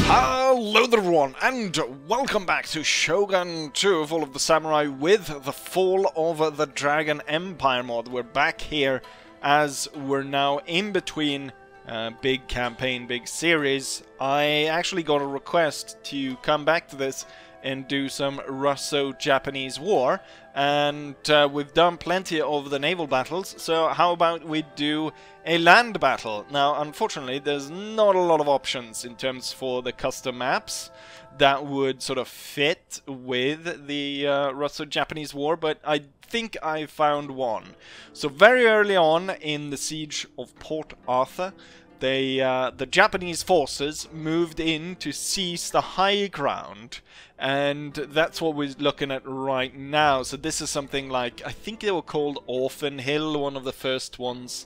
Hello there everyone, and welcome back to Shogun 2 Fall of the Samurai with the Fall of the Dragon Empire mod. We're back here as we're now in between big campaign, big series. I actually got a request to come back to this and do some Russo-Japanese war, and we've done plenty of the naval battles, so how about we do a land battle? Now, unfortunately, there's not a lot of options in terms for the custom maps that would sort of fit with the Russo-Japanese war, but I think I found one. So very early on in the siege of Port Arthur, the Japanese forces moved in to seize the high ground, and that's what we're looking at right now. So this is something like, I think they were called Orphan Hill, one of the first ones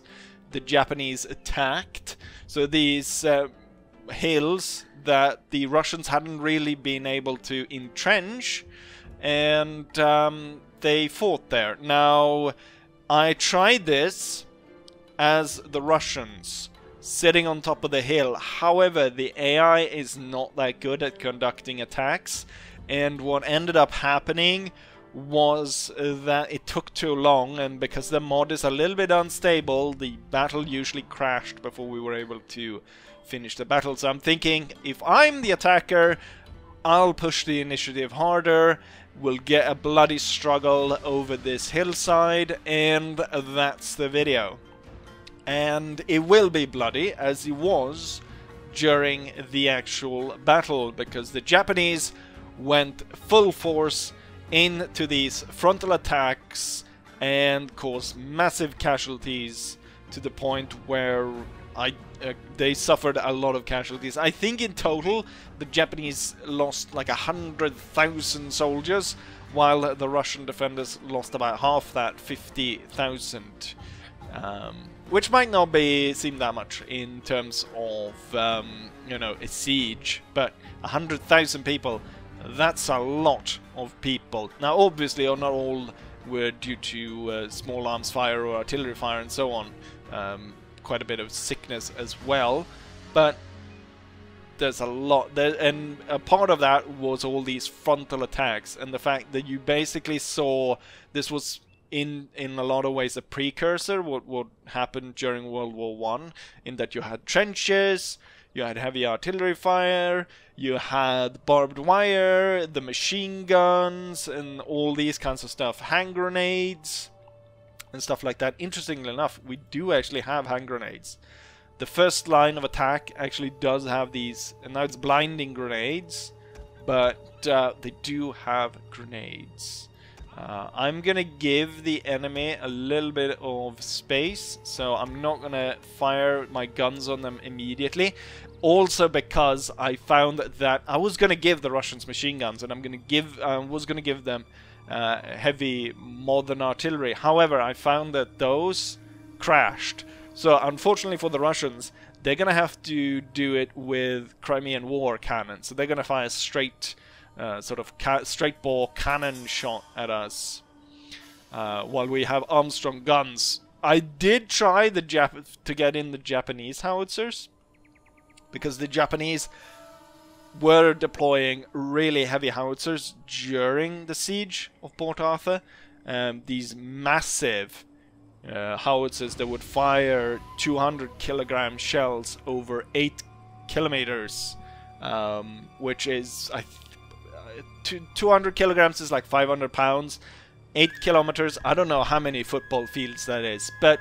the Japanese attacked. So these hills that the Russians hadn't really been able to entrench, and they fought there. Now, I tried this as the Russians, sitting on top of the hill. However, the AI is not that good at conducting attacks, and what ended up happening was that it took too long, and because the mod is a little bit unstable, the battle usually crashed before we were able to finish the battle. So I'm thinking, if I'm the attacker, I'll push the initiative harder, we'll get a bloody struggle over this hillside, and that's the video. And it will be bloody, as it was during the actual battle, because the Japanese went full force into these frontal attacks and caused massive casualties, to the point where they suffered a lot of casualties. I think in total the Japanese lost like 100,000 soldiers, while the Russian defenders lost about half that, 50,000. Which might not seem that much in terms of, you know, a siege, but 100,000 people, that's a lot of people. Now, obviously, not all were due to small arms fire or artillery fire and so on. Quite a bit of sickness as well, but there's a lot there, and a part of that was all these frontal attacks, and the fact that you basically saw this was in a lot of ways a precursor what happened during World War I, in that you had trenches, you had heavy artillery fire, you had barbed wire, the machine guns, and all these kinds of stuff, hand grenades and stuff like that. Interestingly enough, we do actually have hand grenades. The first line of attack actually does have these, and now it's blinding grenades, but they do have grenades. I'm gonna give the enemy a little bit of space, so I'm not gonna fire my guns on them immediately. Also because I found that I was gonna give the Russians machine guns, and I was gonna give them heavy modern artillery. However, I found that those crashed. So unfortunately for the Russians, they're gonna have to do it with Crimean War cannons. So they're gonna fire straight sort of straight bore cannon shot at us, while we have Armstrong guns. I did try to get in the Japanese howitzers, because the Japanese were deploying really heavy howitzers during the siege of Port Arthur. These massive howitzers that would fire 200 kilogram shells over 8 kilometers, which is 200 kilograms is like 500 pounds. 8 kilometers, I don't know how many football fields that is, but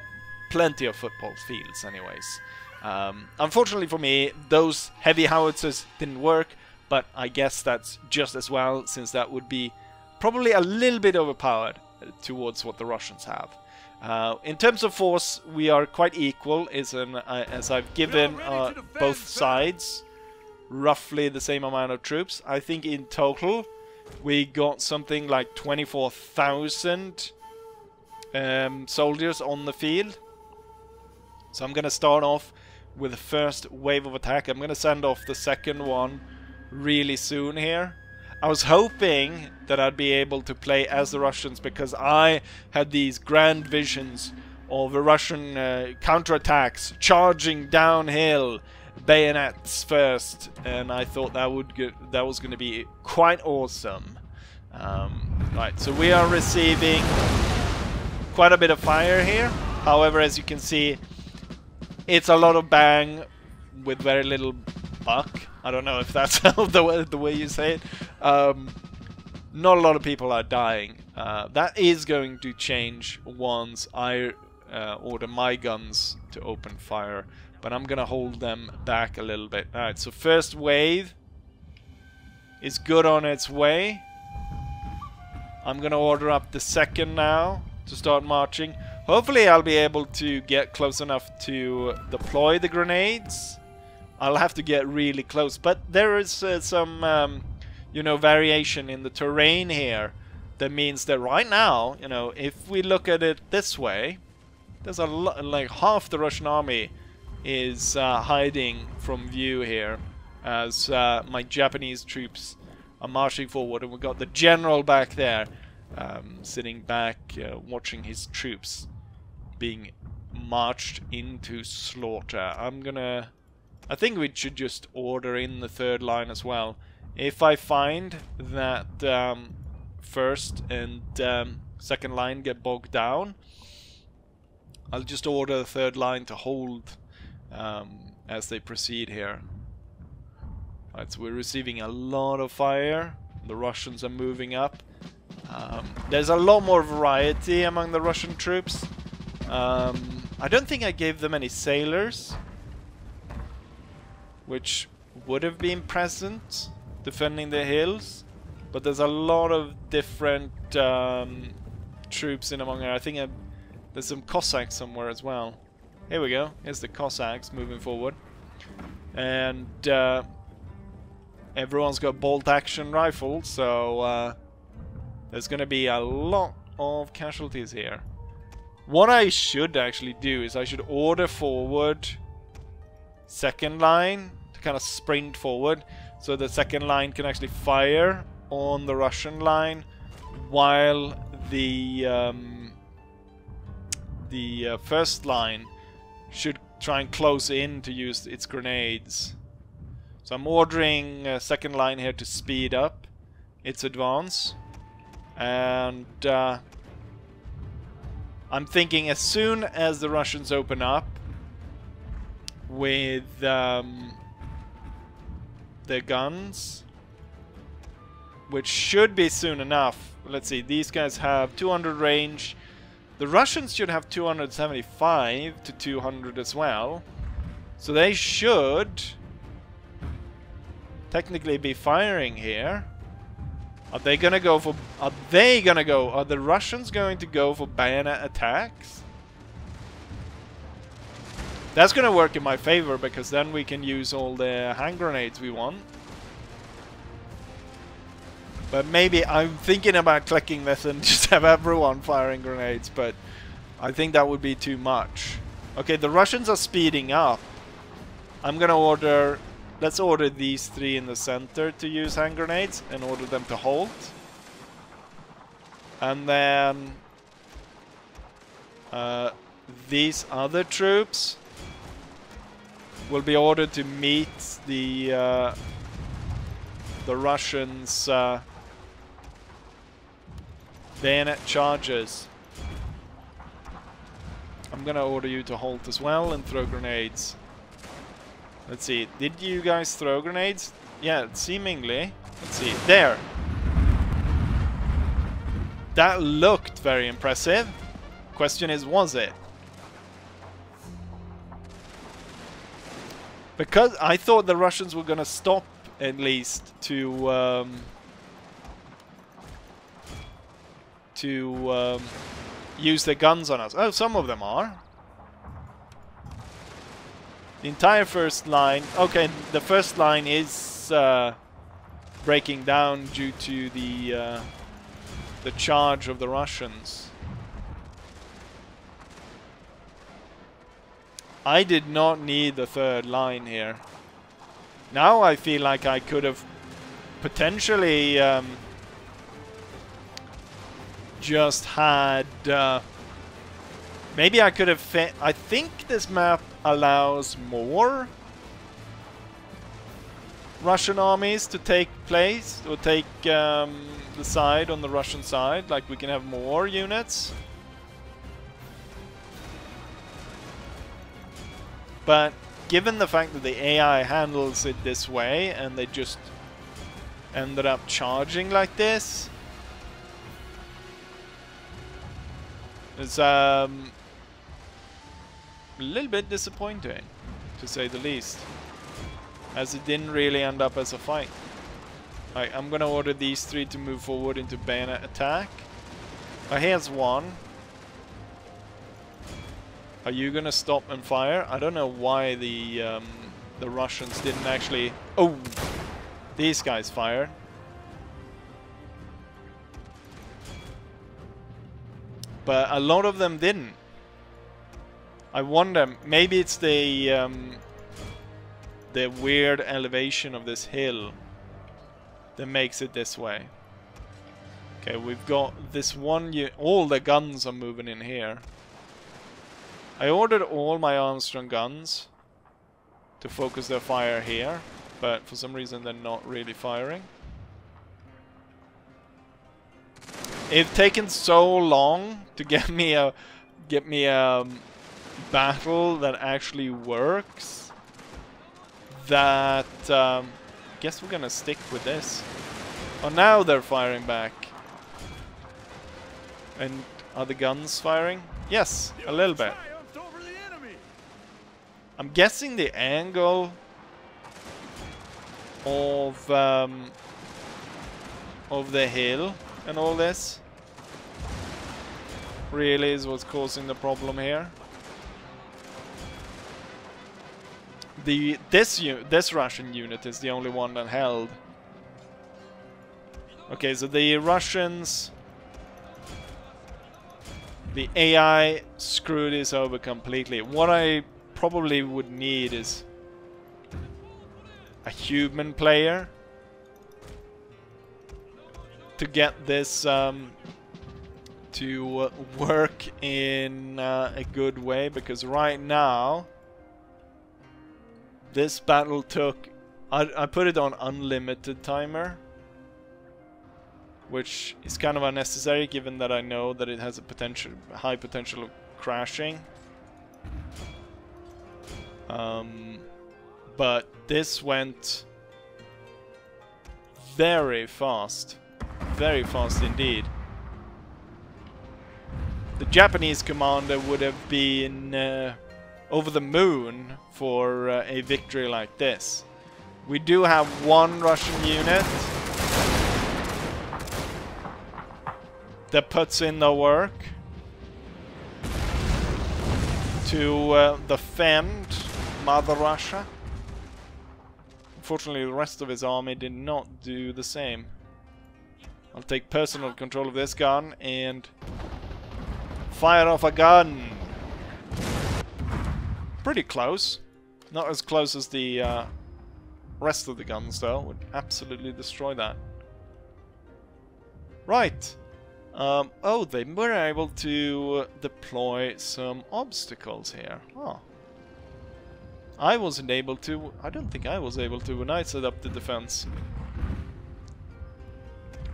plenty of football fields anyways. Unfortunately for me, those heavy howitzers didn't work, but I guess that's just as well, since that would be probably a little bit overpowered towards what the Russians have. In terms of force, we are quite equal, as I've given both sides roughly the same amount of troops. I think in total we got something like 24,000 soldiers on the field. So I'm gonna start off with the first wave of attack. I'm gonna send off the second one really soon here. I was hoping that I'd be able to play as the Russians, because I had these grand visions of Russian counterattacks, charging downhill, bayonets first, and I thought that was going to be quite awesome. Right, so we are receiving quite a bit of fire here. However, as you can see, it's a lot of bang with very little buck. I don't know if that's the way you say it. Not a lot of people are dying. That is going to change once I order my guns to open fire, but I'm gonna hold them back a little bit. Alright, so first wave is good on its way. I'm gonna order up the second now to start marching. Hopefully I'll be able to get close enough to deploy the grenades. I'll have to get really close, but there is some you know, variation in the terrain here. That means that right now, you know, if we look at it this way, there's a lot, like half the Russian army is hiding from view here as my Japanese troops are marching forward, and we've got the general back there sitting back watching his troops being marched into slaughter. I think we should just order in the third line as well. If I find that first and second line get bogged down, I'll just order the third line to hold as they proceed here. Right, so we're receiving a lot of fire. The Russians are moving up. There's a lot more variety among the Russian troops. I don't think I gave them any sailors, which would have been present defending the hills. But there's a lot of different troops in among there. I think there's some Cossacks somewhere as well. Here we go. Here's the Cossacks moving forward. And everyone's got bolt-action rifles, so there's going to be a lot of casualties here. What I should actually do is I should order forward second line to kind of sprint forward, so the second line can actually fire on the Russian line while the first line should try and close in to use its grenades. So I'm ordering second line here to speed up its advance, and I'm thinking as soon as the Russians open up with their guns, which should be soon enough. Let's see, these guys have 200 range. The Russians should have 275 to 200 as well. So they should technically be firing here. Are they gonna go for... Are the Russians going to go for bayonet attacks? That's gonna work in my favor, because then we can use all the hand grenades we want. But maybe I'm thinking about clicking this and just have everyone firing grenades, but I think that would be too much. Okay, the Russians are speeding up. I'm gonna order... Let's order these three in the center to use hand grenades and order them to halt. And then these other troops will be ordered to meet the Russians' bayonet charges. I'm gonna order you to halt as well and throw grenades. Let's see, did you guys throw grenades? Yeah, seemingly. Let's see, there! That looked very impressive. Question is, was it? Because I thought the Russians were gonna stop at least to use their guns on us. Oh, some of them are. The entire first line... Okay, the first line is breaking down due to the charge of the Russians. I did not need the third line here. Now I feel like I could have potentially just had Maybe I could have I think this map allows more Russian armies to take place, or take the side on the Russian side. Like, we can have more units. But given the fact that the AI handles it this way, and they just ended up charging like this, it's a little bit disappointing, to say the least, as it didn't really end up as a fight. I'm gonna order these 3 to move forward into bayonet attack. Here's one. Are you gonna stop and fire? I don't know why the Russians didn't actually... Oh! These guys fired. But a lot of them didn't. I wonder, maybe it's the weird elevation of this hill that makes it this way. Okay, we've got this one... all the guns are moving in here. I ordered all my Armstrong guns to focus their fire here, but for some reason they're not really firing. It's taken so long to get me a battle that actually works that guess we're gonna stick with this. Oh, now they're firing back. And are the guns firing? Yes, a little bit. I'm guessing the angle of the hill and all this really is what's causing the problem here. This Russian unit is the only one that held. Okay, so the Russians, the AI screwed this over completely. What I probably would need is a human player to get this to work in a good way, because right now this battle took... I put it on unlimited timer, which is kind of unnecessary given that I know that it has a high potential of crashing. But this went very fast indeed. The Japanese commander would have been over the moon for a victory like this. We do have one Russian unit that puts in the work to defend Mother Russia. Unfortunately, the rest of his army did not do the same. I'll take personal control of this gun and fire off a gun. Pretty close. Not as close as the rest of the guns, though. Would absolutely destroy that. Right. Oh, they were able to deploy some obstacles here. Oh. I wasn't able to. I don't think I was able to when I set up the defense.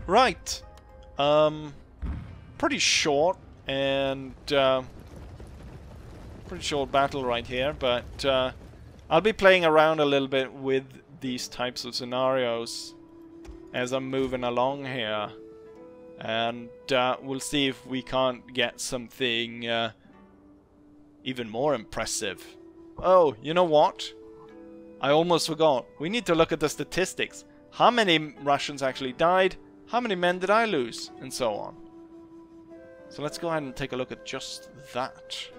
Right. Pretty short and pretty short battle right here, but I'll be playing around a little bit with these types of scenarios as I'm moving along here, and we'll see if we can't get something even more impressive. Oh, you know what? I almost forgot. We need to look at the statistics. How many Russians actually died? How many men did I lose? And so on. So let's go ahead and take a look at just that.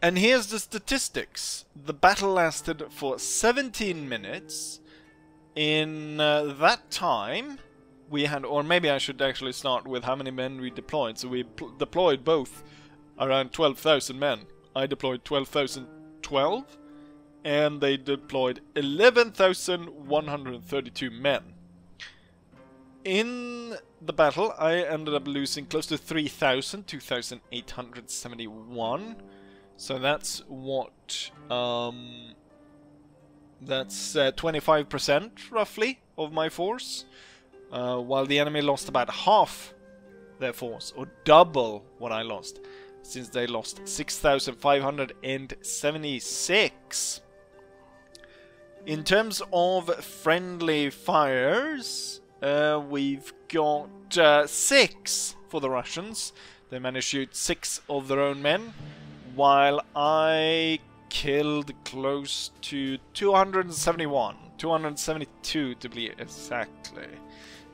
And here's the statistics. The battle lasted for 17 minutes. In that time, we had, or maybe I should actually start with how many men we deployed. So we deployed both around 12,000 men. I deployed 12,012, and they deployed 11,132 men. In the battle, I ended up losing close to 3,000, 2,871. So that's what, that's 25% roughly of my force, while the enemy lost about half their force, or double what I lost, since they lost 6,576. In terms of friendly fires, we've got 6 for the Russians. They managed to shoot 6 of their own men, while I killed close to 271, 272 to be exactly.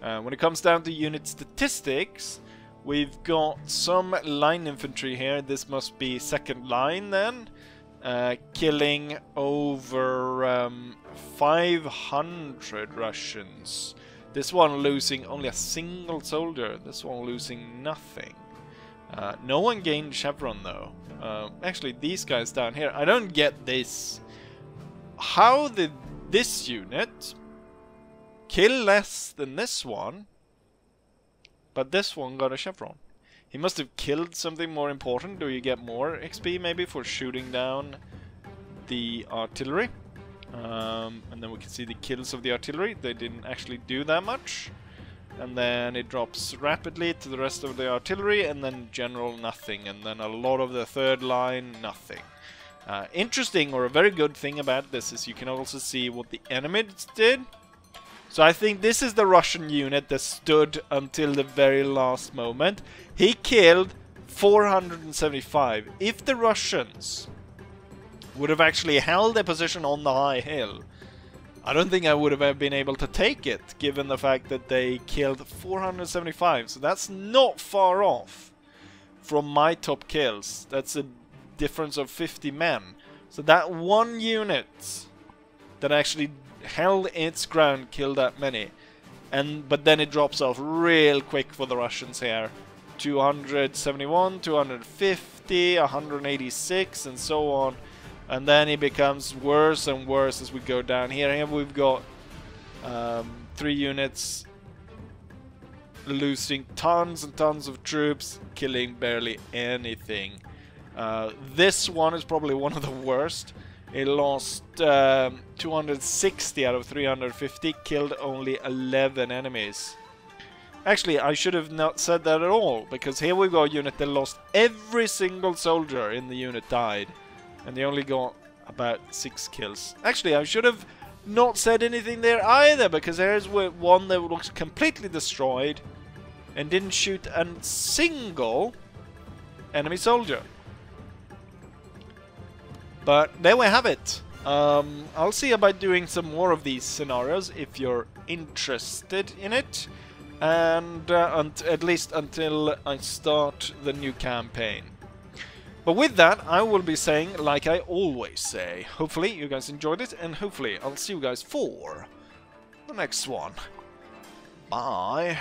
When it comes down to unit statistics, we've got some line infantry here. This must be second line then, killing over 500 Russians. This one losing only a single soldier, this one losing nothing. No one gained chevron though. Actually, these guys down here, I don't get this. How did this unit kill less than this one, but this one got a chevron? He must have killed something more important. Do you get more XP maybe for shooting down the artillery? And then we can see the kills of the artillery. They didn't actually do that much. And then it drops rapidly to the rest of the artillery, and then general nothing, and then a lot of the third line nothing. Interesting, or a very good thing about this, is you can also see what the enemy did. So I think this is the Russian unit that stood until the very last moment. He killed 475. If the Russians would have actually held their position on the high hill, I don't think I would have been able to take it, given the fact that they killed 475. So that's not far off from my top kills. That's a difference of 50 men. So that one unit that actually held its ground killed that many. But then it drops off real quick for the Russians here. 271, 250, 186, and so on. And then it becomes worse and worse as we go down here. Here we've got 3 units losing tons and tons of troops, killing barely anything. This one is probably one of the worst. It lost 260 out of 350, killed only 11 enemies. Actually, I should have not said that at all, because here we got a unit that lost every single soldier in the unit died. And they only got about 6 kills. Actually, I should have not said anything there either, because there's one that looks completely destroyed and didn't shoot a single enemy soldier. But there we have it. I'll see about doing some more of these scenarios if you're interested in it. And at least until I start the new campaign. But with that, I will be saying, like I always say, hopefully you guys enjoyed it, and hopefully I'll see you guys for the next one. Bye.